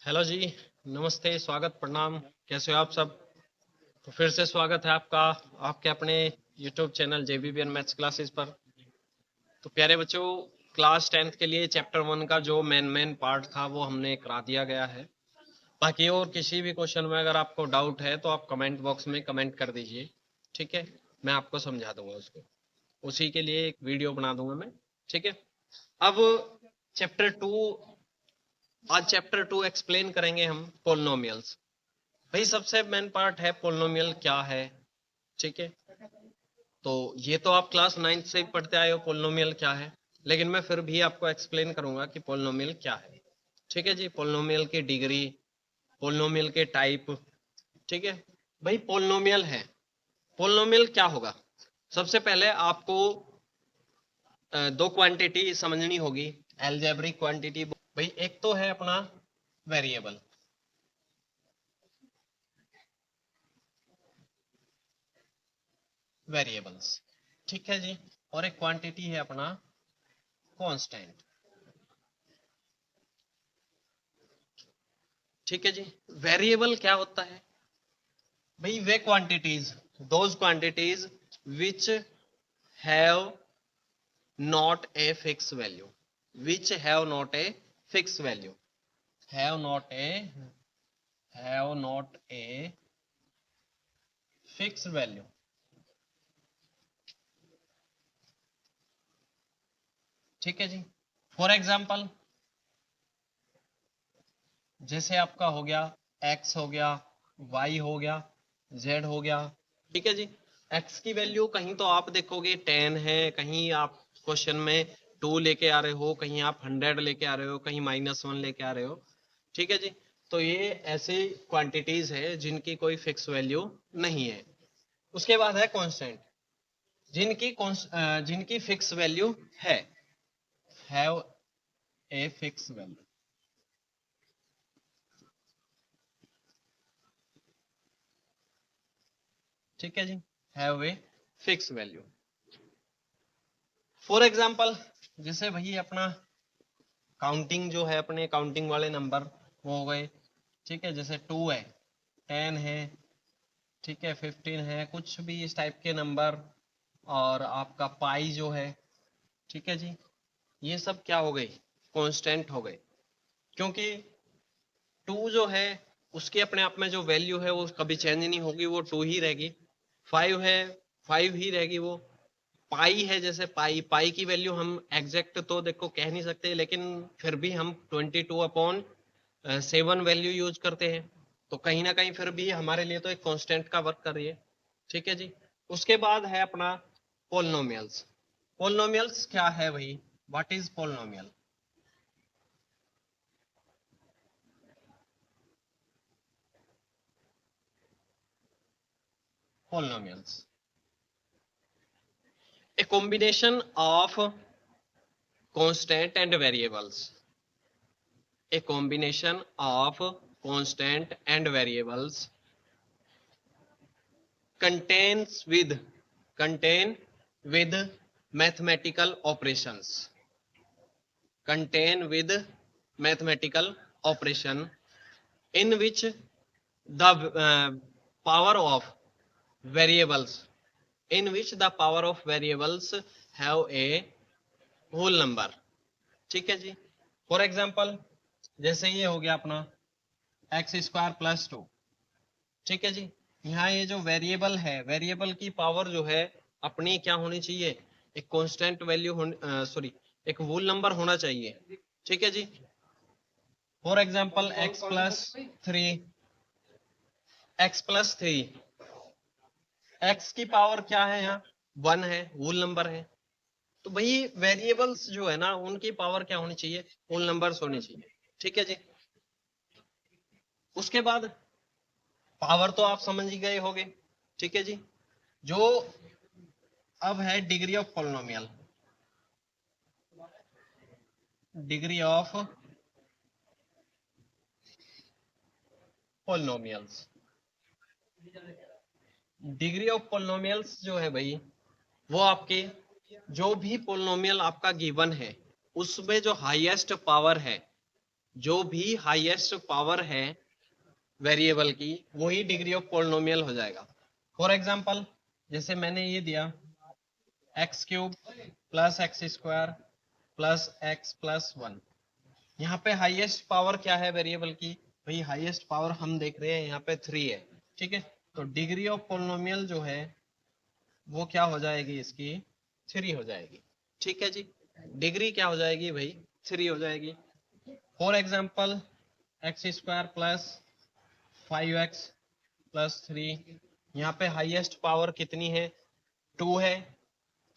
Hello जी। नमस्ते, स्वागत, प्रणाम। कैसे हो आप सब? तो फिर से स्वागत है आपका आपके अपने YouTube channel JBBN maths classes पर। तो प्यारे बच्चों, क्लास 10th के लिए चैप्टर 1 का जो मेन पार्ट था वो हमने करा दिया गया है। बाकी और किसी भी क्वेश्चन में अगर आपको डाउट है तो आप कमेंट बॉक्स में कमेंट कर दीजिए, ठीक है। मैं आपको समझा दूंगा उसको, उसी के लिए एक वीडियो बना दूंगा मैं, ठीक है। अब चैप्टर 2, आज चैप्टर 2 एक्सप्लेन करेंगे हम पोलिनोमियल्स। भाई सबसे मेन पार्ट है पोलिनोमियल क्या है, ठीक है। तो ये तो आप क्लास 9th से ही पढ़ते आए हो पोलिनोमियल क्या है, लेकिन मैं फिर भी आपको एक्सप्लेन करूंगा कि पोलिनोमियल क्या है, ठीक है जी। पोलिनोमियल की डिग्री, पोलिनोमियल के टाइप, ठीक है। भाई पोलिनोमियल है, पोलिनोमियल क्या होगा? सबसे पहले आपको दो क्वांटिटी समझनी होगी, एल्जेब्रिक क्वांटिटी। भाई एक तो है अपना वेरिएबल, वेरिएबल्स, ठीक है जी। और एक क्वांटिटी है अपना कांस्टेंट, ठीक है जी। वेरिएबल क्या होता है भाई? वे quantities, those quantities which have not a fix value, which have not a fix value, have not a, have not a fix value, ठीक है जी। फॉर एग्जाम्पल, जैसे आपका हो गया x हो गया, y हो गया, z हो गया, ठीक है जी। x की वैल्यू कहीं तो आप देखोगे 10 है, कहीं आप क्वेश्चन में 2 लेके आ रहे हो, कहीं आप 100 लेके आ रहे हो, कहीं -1 लेके आ रहे हो, ठीक है जी। तो ये ऐसी क्वांटिटीज है जिनकी कोई फिक्स वैल्यू नहीं है। उसके बाद है कांस्टेंट, जिनकी फिक्स वैल्यू है, हैव ए फिक्स वैल्यू, ठीक है जी, have a fix value. For example, जैसे भाई अपना काउंटिंग जो है, अपने काउंटिंग वाले नंबर वो हो गए, ठीक है। जैसे 2 है, 10 है, ठीक है, 15 है, कुछ भी इस टाइप के नंबर। और आपका पाई जो है, ठीक है जी, ये सब क्या हो गई? कांस्टेंट हो गए, क्योंकि 2 जो है उसके अपने आप में जो वैल्यू है वो कभी चेंज नहीं होगी, वो 2 ही रहेगी। 5 है, 5 ही रहेगी वो। पाई है, जैसे पाई, पाई की वैल्यू हम एग्जैक्ट तो देखो कह नहीं सकते, लेकिन फिर भी हम 22/7 वैल्यू यूज करते हैं, तो कहीं ना कहीं फिर भी हमारे लिए तो एक कांस्टेंट का वर्क कर रही है, ठीक है जी। उसके बाद है अपना पोलिनोमियल्स। पोलिनोमियल्स क्या है भाई? What is polynomial? Polynomials a combination of constant and variables, a combination of constant and variables contain with mathematical operations, contain with mathematical operation in which the power of variables, in which the power of variables have a whole number, ठीक है जी। For example, जैसे ये हो गया अपना x² + 2, ठीक है जी। यहाँ ये जो वेरिएबल है, वेरिएबल की पावर जो है अपनी क्या होनी चाहिए? एक कांस्टेंट वैल्यू सॉरी, एक वोल नंबर होना चाहिए, ठीक है जी। For example x+3, x+3, x की पावर क्या है? यहाँ 1 है, वोल नंबर है। तो भाई वेरिएबल्स जो है ना, उनकी पावर क्या होनी चाहिए? वोल नंबर्स होनी चाहिए, ठीक है जी। उसके बाद पावर तो आप समझ ही गए होंगे, ठीक है जी। जो अब है degree of polynomial, degree of polynomials, degree of polynomials जो है भाई, वो आपके जो भी पोलिनोमियल आपका गिवन है उसमें जो हाईएस्ट पावर है, जो भी हाईएस्ट पावर है वेरिएबल की वही डिग्री ऑफ पॉलिनोमियल हो जाएगा। फॉर एग्जांपल जैसे मैंने ये दिया x cube plus x square plus x plus one, यहाँ पे हाईएस्ट पावर क्या है वेरिएबल की? भाई हाईएस्ट पावर हम देख रहे हैं यहाँ पे 3 है, ठीक है। तो डिग्री ऑफ पॉलिनोमियल जो है वो क्या हो जाएगी इसकी? 3 हो जाएगी, ठीक है जी। डिग्री क्या हो जाएगी भाई? 3 हो जाएगी। For example x square plus 5x plus 3, यहाँ पे हाईएस्ट पावर कितनी है? 2 है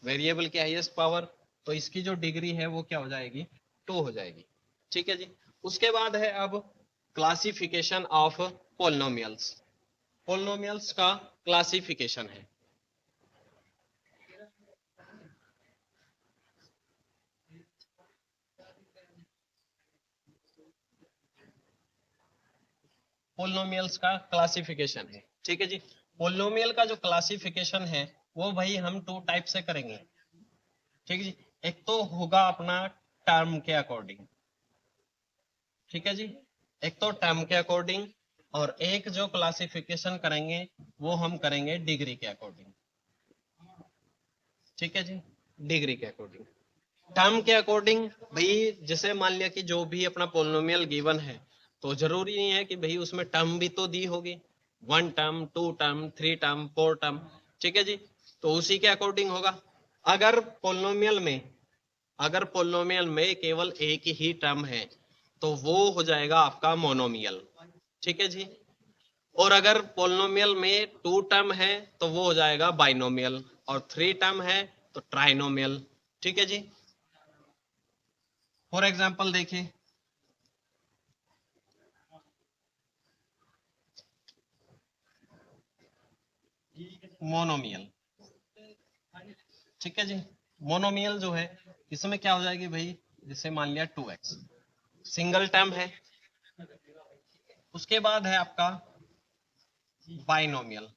वेरिएबल की हाईएस्ट पावर, तो इसकी जो डिग्री है वो क्या हो जाएगी? 2 हो जाएगी, ठीक है जी। उसके बाद है अब क्लासिफिकेशन ऑफ पोलिनोमियल्स। पोलिनोमियल्स का क्लासिफिकेशन है। पोलिनोमियल्स का क्लासिफिकेशन है, ठीक है जी। पोलिनोमियल का जो क्लासिफिकेशन है वो भाई हम 2 टाइप से करेंगे, ठीक है जी। एक तो होगा अपना टर्म के अकॉर्डिंग, ठीक है जी, एक तो टर्म के अकॉर्डिंग, और एक जो क्लासिफिकेशन करेंगे वो हम करेंगे डिग्री के अकॉर्डिंग, ठीक है जी, डिग्री के अकॉर्डिंग। टर्म के अकॉर्डिंग भाई जैसे मान लिया कि जो भी अपना पोलिनोमियल गिवन है तो जरूरी नहीं है कि भाई उसमें टर्म भी तो दी होगी, 1 टर्म 2 टर्म 3 टर्म 4 टर्म, ठीक है जी। तो उसी के अकॉर्डिंग होगा। अगर पोलिनोमियल में अगर पोलिनोमियल में केवल एक ही टर्म है तो वो हो जाएगा आपका मोनोमियल, ठीक है जी। और अगर पोलिनोमियल में 2 टर्म है तो वो हो जाएगा बाइनोमियल, और 3 टर्म है तो ट्राइनोमियल, ठीक है जी। फॉर एग्जाम्पल देखिए मोनोमियल, ठीक है जी। मोनोमियल जो है इसमें क्या हो जाएगी भाई? जैसे मान लिया 2x सिंगल टर्म है, उसके बाद है आपका बाइनोमियल,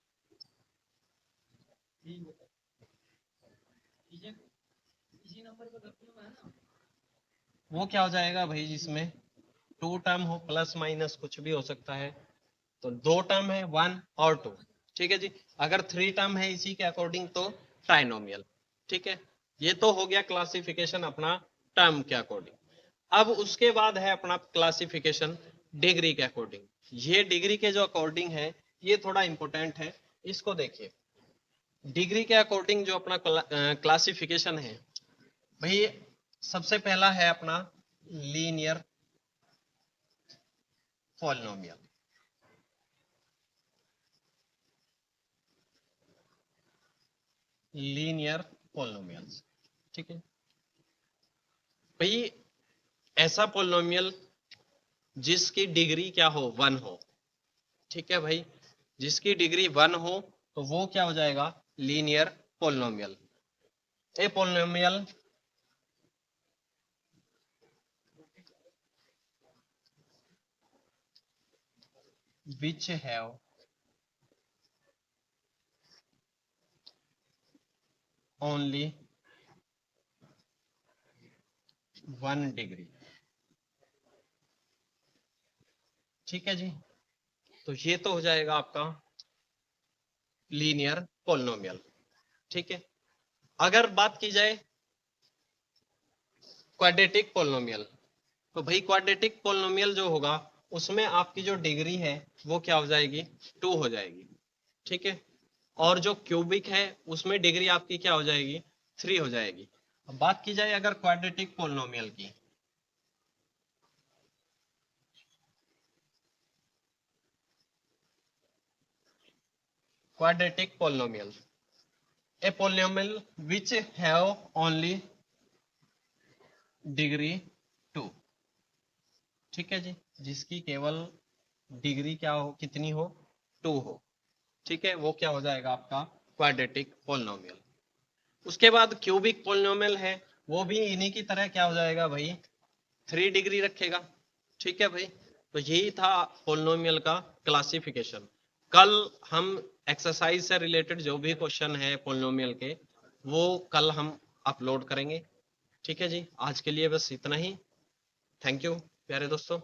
वो क्या हो जाएगा भाई? जिसमें 2 टर्म हो, प्लस माइनस कुछ भी हो सकता है, तो 2 टर्म है 1 और 2, ठीक है जी। अगर 3 टर्म है इसी के अकॉर्डिंग तो ट्राइनोमियल, ठीक है। ये तो हो गया क्लासिफिकेशन अपना टर्म के अकॉर्डिंग। अब उसके बाद है अपना क्लासिफिकेशन डिग्री के अकॉर्डिंग। ये डिग्री के जो अकॉर्डिंग है ये थोड़ा इंपॉर्टेंट है, इसको देखिए। डिग्री के अकॉर्डिंग जो अपना क्लासिफिकेशन है भाई, सबसे पहला है अपना लीनियर पॉलिनोमियल, लीनियर पॉलिनोमियल्स, ठीक है भाई। ऐसा पॉलिनोमियल जिसकी डिग्री क्या हो? 1 हो, ठीक है भाई। जिसकी डिग्री 1 हो तो वो क्या हो जाएगा? Linear polynomial. A polynomial which have only 1 degree, ठीक है जी। तो ये तो हो जाएगा आपका लीनियर पॉलिनोमियल, ठीक है। अगर बात की जाए क्वाड्रेटिक पॉलिनोमियल, तो भाई क्वाड्रेटिक पॉलिनोमियल जो होगा उसमें आपकी जो डिग्री है वो क्या हो जाएगी? 2 हो जाएगी, ठीक है। और जो क्यूबिक है उसमें डिग्री आपकी क्या हो जाएगी? 3 हो जाएगी। अब बात की जाए अगर क्वाड्रेटिक पॉलिनोमियल की, quadratic polynomial, a polynomial which have only degree 2, ठीक है जी, जिसकी केवल डिग्री क्या हो? कितनी हो? 2 हो, ठीक है। वो क्या हो जाएगा आपका? Quadratic polynomial. उसके बाद क्यूबिक पोलिनोमियल है, वो भी इन्हीं की तरह क्या हो जाएगा भाई? 3 डिग्री रखेगा, ठीक है भाई। तो यही था पोलिनोमियल का क्लासिफिकेशन। कल हम एक्सरसाइज से रिलेटेड जो भी क्वेश्चन है पोलिनोमियल के वो कल हम अपलोड करेंगे, ठीक है जी। आज के लिए बस इतना ही। थैंक यू प्यारे दोस्तों।